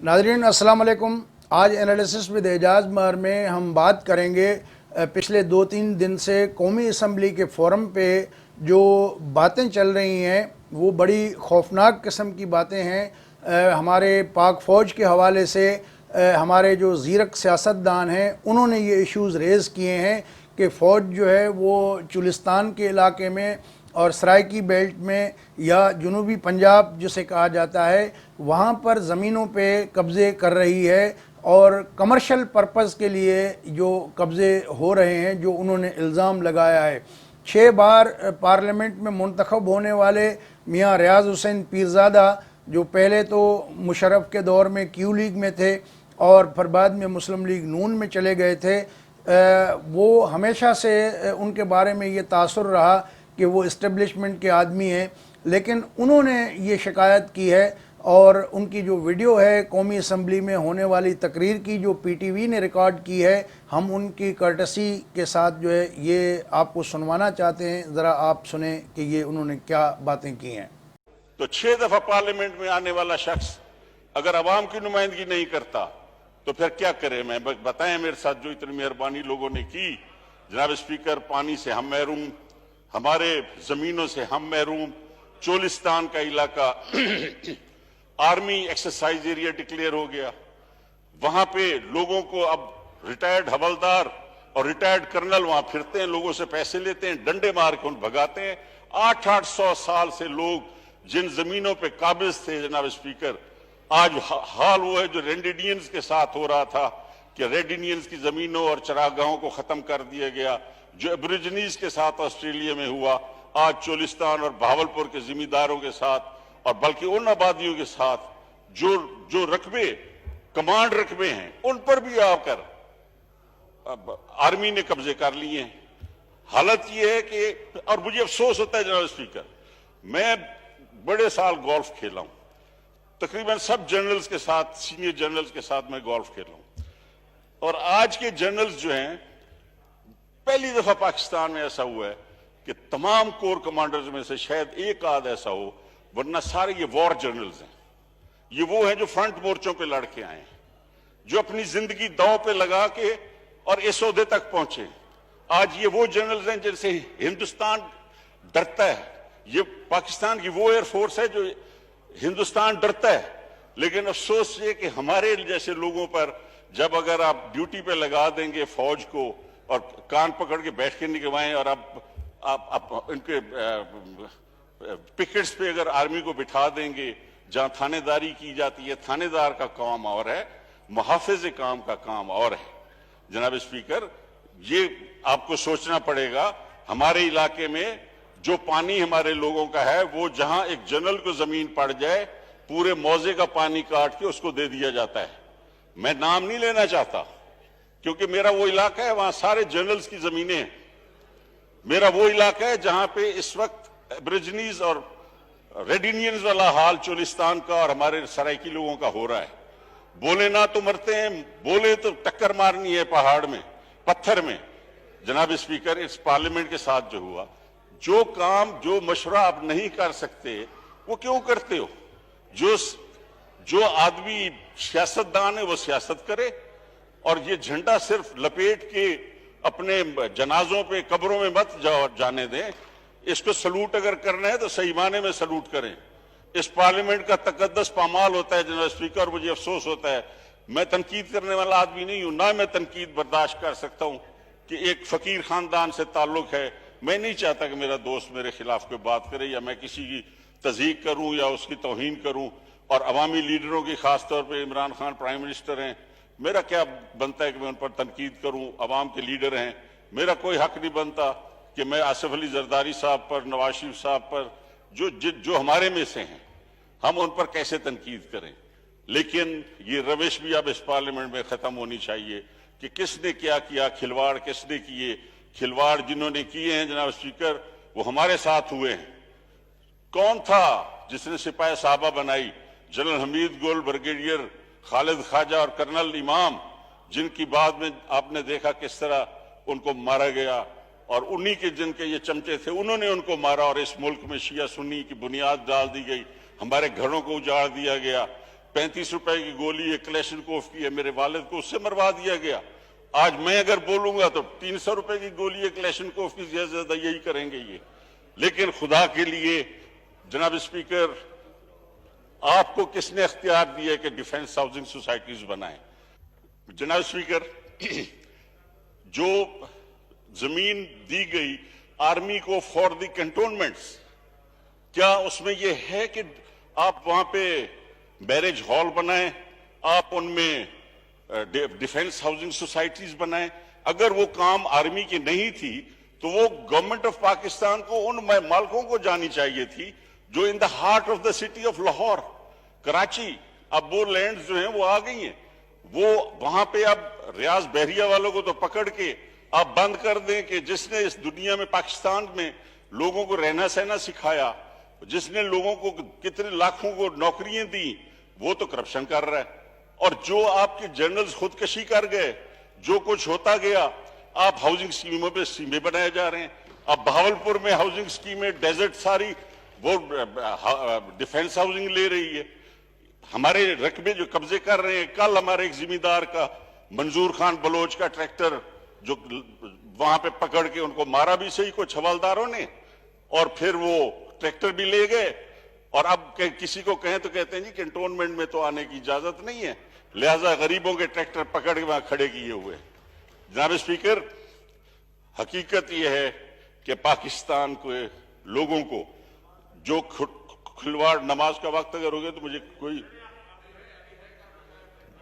नाज़रीन अस्सलाम वालेकुम। आज एनालिसिस विद एजाज मार में हम बात करेंगे पिछले 2-3 दिन से कौमी असम्बली के फोरम पे जो बातें चल रही हैं वो बड़ी खौफनाक किस्म की बातें हैं। हमारे पाक फ़ौज के हवाले से हमारे जो ज़ीरक सियासतदान हैं उन्होंने ये इश्यूज़ रेज़ किए हैं कि फ़ौज जो है वो चुलिस्तान के इलाके में और सराइकी बेल्ट में या जनूबी पंजाब जिसे कहा जाता है वहाँ पर ज़मीनों पे कब्ज़े कर रही है और कमर्शियल पर्पज़ के लिए जो कब्ज़े हो रहे हैं, जो उन्होंने इल्ज़ाम लगाया है। 6 बार पार्लियामेंट में मुंतखब होने वाले मियाँ रियाज हुसैन पीरज़ादा, जो पहले तो मुशर्रफ के दौर में क्यू लीग में थे और फिर बाद में मुस्लिम लीग नून में चले गए थे, वो हमेशा से उनके बारे में ये तासुर रहा कि वो इस्टेब्लिशमेंट के आदमी हैं, लेकिन उन्होंने ये शिकायत की है और उनकी जो वीडियो है कौमी असम्बली में होने वाली तकरीर की जो पीटीवी ने रिकॉर्ड की है, हम उनकी कर्टसी के साथ जो है ये आपको सुनवाना चाहते हैं। ज़रा आप सुने कि ये उन्होंने क्या बातें की हैं। तो 6 दफ़ा पार्लियामेंट में आने वाला शख्स अगर अवाम की नुमाइंदगी नहीं करता तो फिर क्या करे? मैं बताएं मेरे साथ जो इतनी मेहरबानी लोगों ने की। जनाब स्पीकर, पानी से हम महरूम, हमारे जमीनों से हम महरूम, चोलिस्तान का इलाका आर्मी एक्सरसाइज एरिया डिक्लेयर हो गया। वहां पे लोगों को अब रिटायर्ड हवलदार और रिटायर्ड कर्नल वहां फिरते हैं, लोगों से पैसे लेते हैं, डंडे मार के उन भगाते हैं। 800 साल से लोग जिन जमीनों पे काबिज थे जनाब स्पीकर, आज हाल वो है जो रेड इंडियंस के साथ हो रहा था कि रेड इंडियंस की जमीनों और चरागाहों को खत्म कर दिया गया, जो एब्रिजनीज के साथ ऑस्ट्रेलिया में हुआ, आज चोलिस्तान और बहावलपुर के जिम्मेदारों के साथ और बल्कि उन आबादियों के साथ जो रकबे कमांड रकबे हैं उन पर भी आकर आर्मी ने कब्जे कर लिए हैं। हालत यह है कि, और मुझे अफसोस होता है जनाब स्पीकर, मैं बड़े साल गोल्फ खेला हूं, तकरीबन सब जनरल्स के साथ, सीनियर जनरल्स के साथ मैं गोल्फ खेला हूं, और आज के जनरल्स जो हैं, पहली दफा पाकिस्तान में ऐसा हुआ है कि तमाम कोर कमांडर्स में से शायद एक आध ऐसा हो, वरना सारे ये वॉर जनरल्स हैं। ये वो हैं जो फ्रंट मोर्चों पे लड़ के आए हैं, जो अपनी जिंदगी दांव पे लगा के और इस ओहदे तक पहुंचे। आज ये वो जनरल्स हैं जिनसे हिंदुस्तान डरता है। ये पाकिस्तान की वो एयरफोर्स है जो हिंदुस्तान डरता है। लेकिन अफसोस ये कि हमारे जैसे लोगों पर जब अगर आप ड्यूटी पे लगा देंगे फौज को और कान पकड़ के बैठ के निकलवाएं और आप इनके पिकेट्स पे अगर आर्मी को बिठा देंगे जहां थानेदारी की जाती है, थानेदार का काम और है, मुहाफिज काम का काम और है। जनाब स्पीकर, ये आपको सोचना पड़ेगा। हमारे इलाके में जो पानी हमारे लोगों का है, वो जहां एक जनरल को जमीन पड़ जाए, पूरे मौजे का पानी काट के उसको दे दिया जाता है। मैं नाम नहीं लेना चाहता क्योंकि मेरा वो इलाका है, वहां सारे जनरल्स की जमीनें हैं। मेरा वो इलाका है जहां पे इस वक्त एब्रिजनीज और रेड इंडियंस वाला हाल चोलिस्तान का और हमारे सराइकी लोगों का हो रहा है। बोले ना तो मरते हैं, बोले तो टक्कर मारनी है पहाड़ में, पत्थर में। जनाब स्पीकर, इस पार्लियामेंट के साथ जो हुआ, जो काम, जो मशवरा आप नहीं कर सकते वो क्यों करते हो? जो आदमी सियासतदान है वो सियासत करे, और ये झंडा सिर्फ लपेट के अपने जनाजों पे, कब्रों में मत जाने दें। इसको सलूट अगर करना है तो सही माने में सलूट करें। इस पार्लियामेंट का तकद्दस पामाल होता है जनाब स्पीकर, और मुझे अफसोस होता है, मैं तनकीद करने वाला आदमी नहीं हूं, ना मैं तनकीद बर्दाश्त कर सकता हूं कि एक फकीर खानदान से ताल्लुक है। मैं नहीं चाहता कि मेरा दोस्त मेरे खिलाफ कोई बात करे या मैं किसी की तज़हीक करूं या उसकी तौहीन करूं, और अवामी लीडरों की खासतौर पर इमरान खान प्राइम मिनिस्टर हैं, मेरा क्या बनता है कि मैं उन पर तनकीद करूं? अवाम के लीडर हैं, मेरा कोई हक नहीं बनता कि मैं आसिफ अली जरदारी साहब पर, नवाज शरीफ साहब पर, जो हमारे में से हैं, हम उन पर कैसे तनकीद करें। लेकिन ये रविश भी अब इस पार्लियामेंट में खत्म होनी चाहिए कि किसने क्या किया, खिलवाड़ किसने किए। खिलवाड़ जिन्होंने किए हैं जनाब स्पीकर, वो हमारे साथ हुए हैं। कौन था जिसने सिपाही साहबा बनाई? जनरल हमीद गुल, ब्रिगेडियर खालिद ख्वाजा और कर्नल इमाम, जिनकी बाद में आपने देखा किस तरह उनको मारा गया, और उन्हीं के जिनके ये चमचे थे उन्होंने उनको मारा, और इस मुल्क में शिया सुन्नी की बुनियाद डाल दी गई, हमारे घरों को उजाड़ दिया गया। 35 रुपए की गोली है क्लेशनकोफ की है, मेरे वालिद को उससे मरवा दिया गया। आज मैं अगर बोलूंगा तो 300 रुपए की गोली है क्लेशनकोफ की, ज्यादा यही करेंगे ये। लेकिन खुदा के लिए जनाब स्पीकर, आपको किसने इख्तियार दिया कि डिफेंस हाउसिंग सोसाइटीज बनाएं? जनाब स्पीकर, जो जमीन दी गई आर्मी को फॉर द कैंटोनमेंट्स, क्या उसमें यह है कि आप वहां पे मैरिज हॉल बनाएं, आप उनमें डिफेंस हाउसिंग सोसाइटीज बनाएं? अगर वो काम आर्मी की नहीं थी तो वो गवर्नमेंट ऑफ पाकिस्तान को उन मालिकों को जानी चाहिए थी जो in the heart of the city of Lahore, Karachi, अब वो लैंड जो हैं वो आ गई हैं। वो वहां पे अब रियाज बहरिया वालों को तो पकड़ के आप बंद कर दें कि जिसने इस दुनिया में, पाकिस्तान में लोगों को रहना सहना सिखाया, जिसने लोगों को कितने लाखों को नौकरियां दी, वो तो करप्शन कर रहा है। और जो आपके जनरल्स खुदकशी कर गए, जो कुछ होता गया, आप हाउसिंग स्कीमों पे स्कीमें बनाए जा रहे हैं। अब बहावलपुर में हाउसिंग स्कीमें, डेजर्ट सारी वो डिफेंस हाउसिंग ले रही है। हमारे रकबे जो कब्जे कर रहे हैं, कल हमारे एक जिम्मेदार का, मंजूर खान बलोच का ट्रैक्टर जो वहां पे पकड़ के उनको मारा भी सही कुछ हवलदारों ने, और फिर वो ट्रैक्टर भी ले गए। और अब किसी को कहें तो कहते हैं जी कैंटोनमेंट में तो आने की इजाजत नहीं है, लिहाजा गरीबों के ट्रैक्टर पकड़ के वहां खड़े किए हुए। जनाब स्पीकर, हकीकत यह है कि पाकिस्तान के लोगों को जो खिलवाड़, नमाज का वक्त अगर हो गया तो मुझे कोई,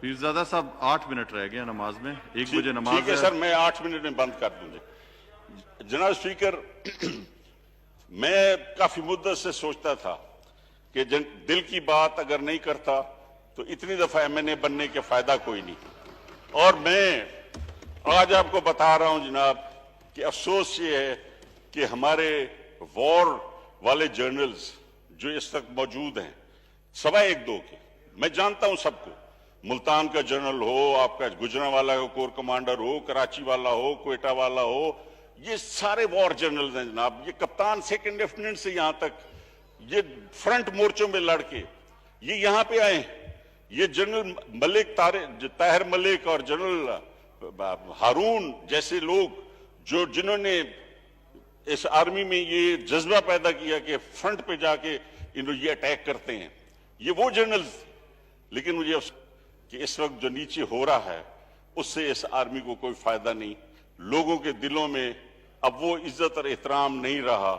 पीरजादा साहब 8 मिनट रह गए नमाज में, 1 बजे नमाज ठीक है सर, मैं 8 मिनट में बंद कर दूंगा। जनाब स्पीकर, मैं काफी मुद्दत से सोचता था कि दिल की बात अगर नहीं करता तो इतनी दफा MNA बनने के फायदा कोई नहीं। और मैं आज आपको बता रहा हूं जनाब कि अफसोस ये है कि हमारे वॉर वाले जर्नल्स जो इस तक मौजूद हैं, सवा एक दो के, मैं जानता हूं सबको, मुल्तान का जर्नल हो, आपका गुजरांवाला का कोर कमांडर हो, कराची वाला हो, क्वेटा वाला हो, ये सारे वॉर जर्नल्स हैं जनाब। ये कप्तान सेकंड लेफ्टिनेंट से यहां तक, ये फ्रंट मोर्चों में लड़के ये यहां पे आए। ये जनरल मलिक, ताहिर मलिक और जनरल हारून जैसे लोग जो जिन्होंने इस आर्मी में ये जज्बा पैदा किया कि फ्रंट पे जाके ये अटैक करते हैं, ये वो जनरल्स। लेकिन मुझे कि इस वक्त जो नीचे हो रहा है उससे इस आर्मी को कोई फायदा नहीं, लोगों के दिलों में अब वो इज्जत और एहतराम नहीं रहा।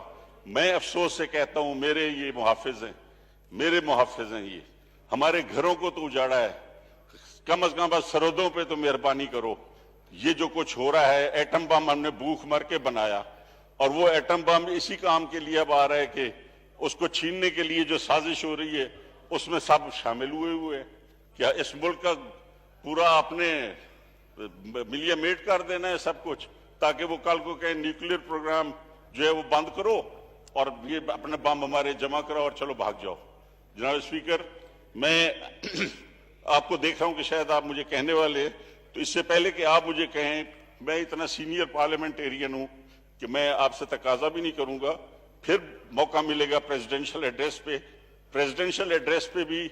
मैं अफसोस से कहता हूं, मेरे ये मुहाफिज हैं, मेरे मुहाफिज हैं, ये हमारे घरों को तो उजाड़ा है, कम अज कम बस सरहदों पे तो मेहरबानी करो। ये जो कुछ हो रहा है, एटम बम हमने भूख मर के बनाया, और वो एटम बम इसी काम के लिए अब आ रहा है कि उसको छीनने के लिए जो साजिश हो रही है उसमें सब शामिल हुए हैं। क्या इस मुल्क का पूरा आपने मिलिया मेट कर देना है सब कुछ, ताकि वो कल को कहें न्यूक्लियर प्रोग्राम जो है वो बंद करो और ये अपने बम हमारे जमा कराओ और चलो भाग जाओ? जनाब स्पीकर, मैं आपको देख रहा हूं कि शायद आप मुझे कहने वाले, तो इससे पहले कि आप मुझे कहें, मैं इतना सीनियर पार्लियामेंटेरियन हूं कि मैं आपसे तकाजा भी नहीं करूंगा, फिर मौका मिलेगा प्रेसिडेंशियल एड्रेस पे। प्रेसिडेंशियल एड्रेस पे भी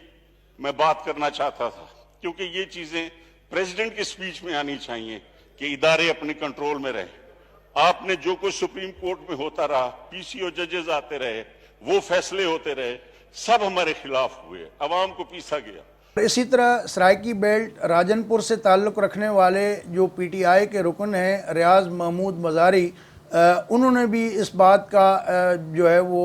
मैं बात करना चाहता था, क्योंकि ये चीजें प्रेसिडेंट की स्पीच में आनी चाहिए कि इदारे अपने कंट्रोल में रहे। आपने जो कुछ सुप्रीम कोर्ट में होता रहा, PCO जजेस आते रहे, वो फैसले होते रहे, सब हमारे खिलाफ हुए, अवाम को पीसा गया। इसी तरह सराइकी बेल्ट राजनपुर से ताल्लुक़ रखने वाले जो PTI के रुकन हैं रियाज महमूद मज़ारी, उन्होंने भी इस बात का जो है वो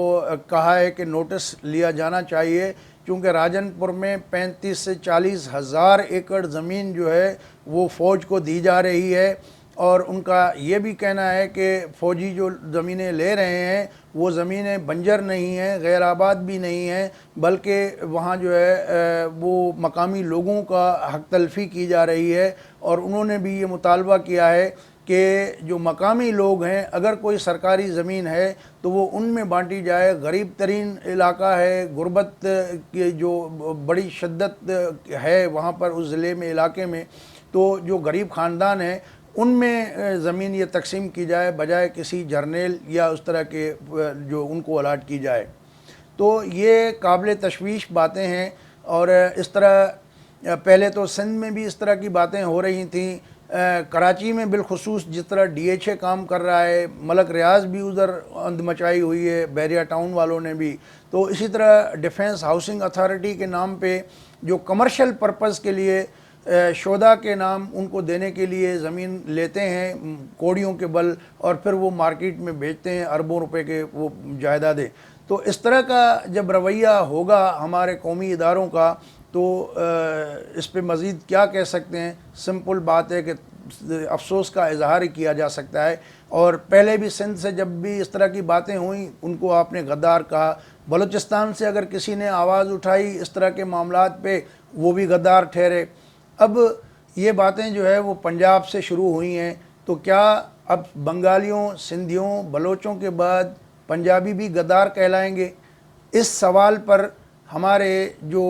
कहा है कि नोटिस लिया जाना चाहिए, क्योंकि राजनपुर में 35 से 40 हज़ार एकड़ ज़मीन जो है वो फ़ौज को दी जा रही है। और उनका ये भी कहना है कि फ़ौजी जो ज़मीनें ले रहे हैं वो ज़मीनें बंजर नहीं हैं, गैर आबाद भी नहीं हैं, बल्कि वहाँ जो है वो मकामी लोगों का हक तलफ़ी की जा रही है। और उन्होंने भी ये मुतालबा किया है कि जो मकामी लोग हैं, अगर कोई सरकारी ज़मीन है तो वो उनमें बांटी जाए। गरीब तरीन इलाका है, गुर्बत की जो बड़ी शिद्दत है वहाँ पर उस ज़िले में, इलाके में, तो जो गरीब ख़ानदान हैं उनमें ज़मीन ये तकसीम की जाए, बजाय किसी जर्नेल या उस तरह के जो उनको अलाट की जाए। तो ये काबिल तशवीश बातें हैं। اور اس طرح پہلے تو سندھ میں بھی اس طرح کی باتیں ہو رہی تھیں، کراچی میں بالخصوص جس طرح ڈی ایچ اے کام کر رہا ہے، ملک ریاض بھی ادھر اند مچائی ہوئی ہے، بحریہ ٹاؤن والوں نے بھی، تو اسی طرح ڈیفنس ہاؤسنگ اتھارٹی کے نام پہ جو کمرشل پرپز کے لیے شودا کے نام ان کو دینے کے لیے زمین لیتے ہیں کوڑیوں کے بل، اور پھر وہ مارکیٹ میں بیچتے ہیں اربوں روپے کے وہ جائیدادیں۔ تو اس طرح کا جب رویہ ہوگا ہمارے قومی اداروں کا تو اس پہ مزید کیا کہہ سکتے ہیں، سمپل بات ہے کہ افسوس کا اظہار ہی کیا جا سکتا ہے۔ اور پہلے بھی سندھ سے جب بھی اس طرح کی باتیں ہوئیں ان کو آپ نے غدار کہا، بلوچستان سے اگر کسی نے آواز اٹھائی اس طرح کے معاملات پہ وہ بھی غدار ٹھہرے۔ اب یہ باتیں جو ہے وہ پنجاب سے شروع ہوئی ہیں، تو کیا اب بنگالیوں، سندھیوں، بلوچوں کے بعد پنجابی بھی غدار کہلائیں گے؟ اس سوال پر ہمارے جو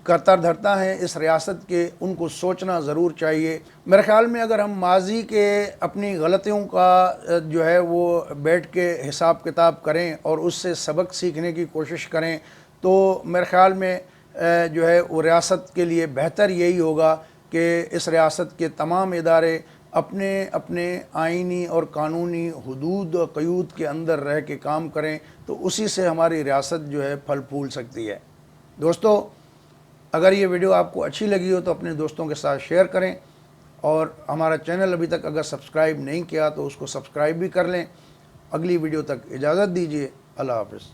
کرتا دھرتا ہیں اس ریاست کے، ان کو سوچنا ضرور چاہیے۔ میرے خیال میں اگر ہم ماضی کے اپنی غلطیوں کا جو ہے وہ بیٹھ کے حساب کتاب کریں اور اس سے سبق سیکھنے کی کوشش کریں تو میرے خیال میں جو ہے وہ ریاست کے لیے بہتر یہی ہوگا کہ اس ریاست کے تمام ادارے اپنے اپنے آئینی اور قانونی حدود و قیود کے اندر رہ کے کام کریں، تو اسی سے ہماری ریاست جو ہے پھل پھول سکتی ہے۔ دوستو، اگر یہ ویڈیو آپ کو اچھی لگی ہو تو اپنے دوستوں کے ساتھ شیئر کریں، اور ہمارا چینل ابھی تک اگر سبسکرائب نہیں کیا تو اس کو سبسکرائب بھی کر لیں۔ اگلی ویڈیو تک اجازت دیجیے، اللہ حافظ۔